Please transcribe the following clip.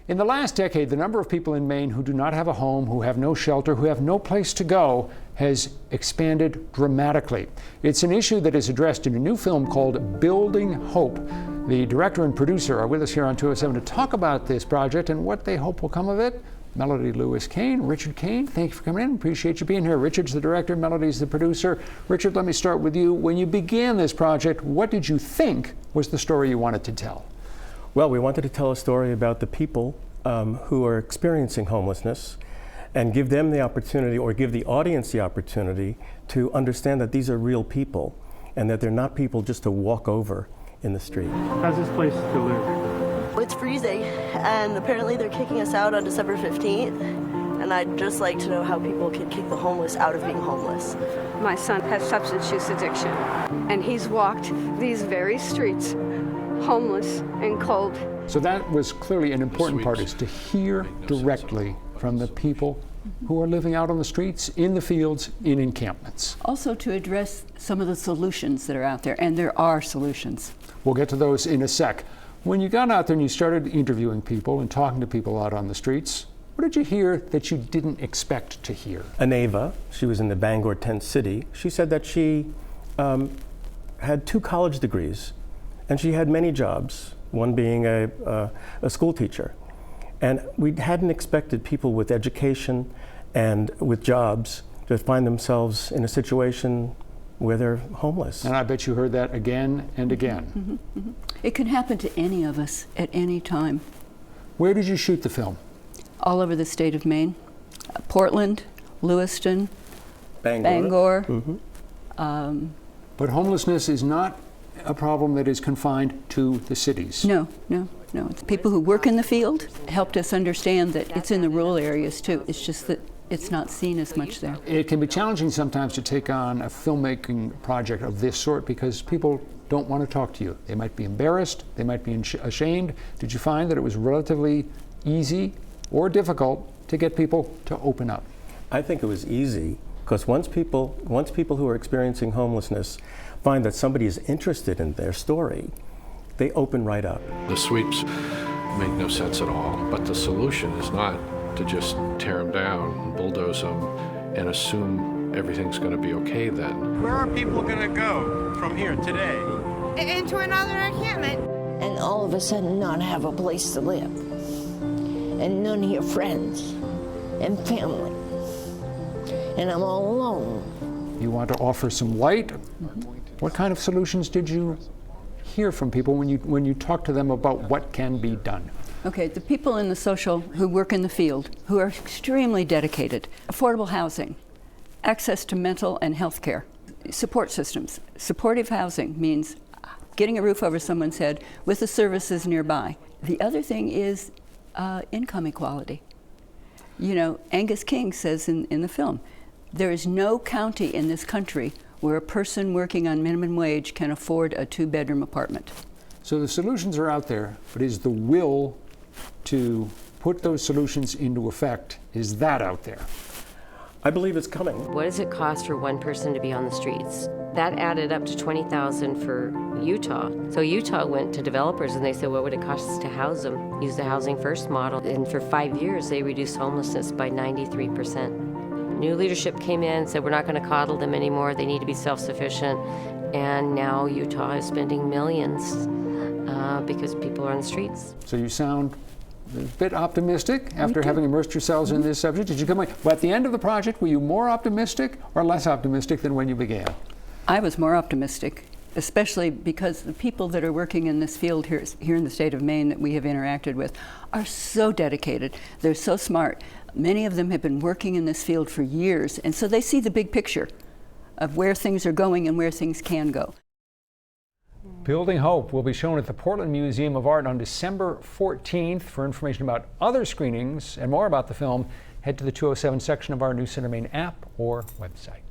In the last decade, the number of people in Maine who do not have a home, who have no shelter, who have no place to go, has expanded dramatically. It's an issue that is addressed in a new film called Building Hope. The director and producer are with us here on 207 to talk about this project and what they hope will come of it. Melody Lewis Kane, Richard Kane, thank you for coming in. Appreciate you being here. Richard's the director, Melody's the producer. Richard, let me start with you. When you began this project, what did you think was the story you wanted to tell? Well, we wanted to tell a story about the people who are experiencing homelessness and give them the opportunity, or give the audience the opportunity, to understand that these are real people and that they're not people just to walk over in the street. How's this place to live? It's freezing, and apparently they're kicking us out on December 15th, and I'd just like to know how people can kick the homeless out of being homeless. My son has substance use addiction, and he's walked these very streets, homeless and cold. So that was clearly an important part, is to hear directly from the people who are living out on the streets, in the fields, in encampments. Also to address some of the solutions that are out there, and there are solutions. We'll get to those in a sec. When you got out there and you started interviewing people and talking to people out on the streets, what did you hear that you didn't expect to hear? Aneva, she was in the Bangor tent city, she said that she had 2 college degrees and she had many jobs, one being a school teacher. And we hadn't expected people with education and with jobs to find themselves in a situation where they're homeless. And I bet you heard that again and again. It can happen to any of us at any time. Where did you shoot the film? All over the state of Maine. Portland, Lewiston, Bangor. But homelessness is not a problem that is confined to the cities. No. It's people who work in the field helped us understand that it's in the rural areas too. It's just that it's not seen as much there. It can be challenging sometimes to take on a filmmaking project of this sort because people don't want to talk to you. They might be embarrassed, they might be ashamed. Did you find that it was relatively easy or difficult to get people to open up? I think it was easy, because once people who are experiencing homelessness find that somebody is interested in their story, they open right up. The sweeps make no sense at all, but the solution is not to just tear them down, bulldoze them, and assume everything's going to be okay then. Where are people going to go from here today? Into another encampment. And all of a sudden not have a place to live. And none of your friends and family. And I'm all alone. You want to offer some light? What kind of solutions did you hear from people when you talk to them about what can be done? Okay, the people in the social who work in the field, who are extremely dedicated. Affordable housing, access to mental and health care, support systems. Supportive housing means getting a roof over someone's head with the services nearby. The other thing is income equality. You know, Angus King says in the film, there is no county in this country where a person working on minimum wage can afford a 2-bedroom apartment. So the solutions are out there, but is the will to put those solutions into effect, is that out there? I believe it's coming. What does it cost for one person to be on the streets? That added up to $20,000 for Utah. So Utah went to developers and they said, what would it cost us to house them? Use the Housing First model. And for 5 years, they reduced homelessness by 93%. New leadership came in and said, we're not going to coddle them anymore. They need to be self-sufficient. And now Utah is spending millions because people are on the streets. So you sound a bit optimistic after having immersed yourselves in this subject. Did you come away, well, at the end of the project, were you more optimistic or less optimistic than when you began? I was more optimistic, especially because the people that are working in this field here in the state of Maine that we have interacted with are so dedicated. They're so smart. Many of them have been working in this field for years, and so they see the big picture of where things are going and where things can go. Building Hope will be shown at the Portland Museum of Art on December 14th. For information about other screenings and more about the film, head to the 207 section of our New Center Maine app or website.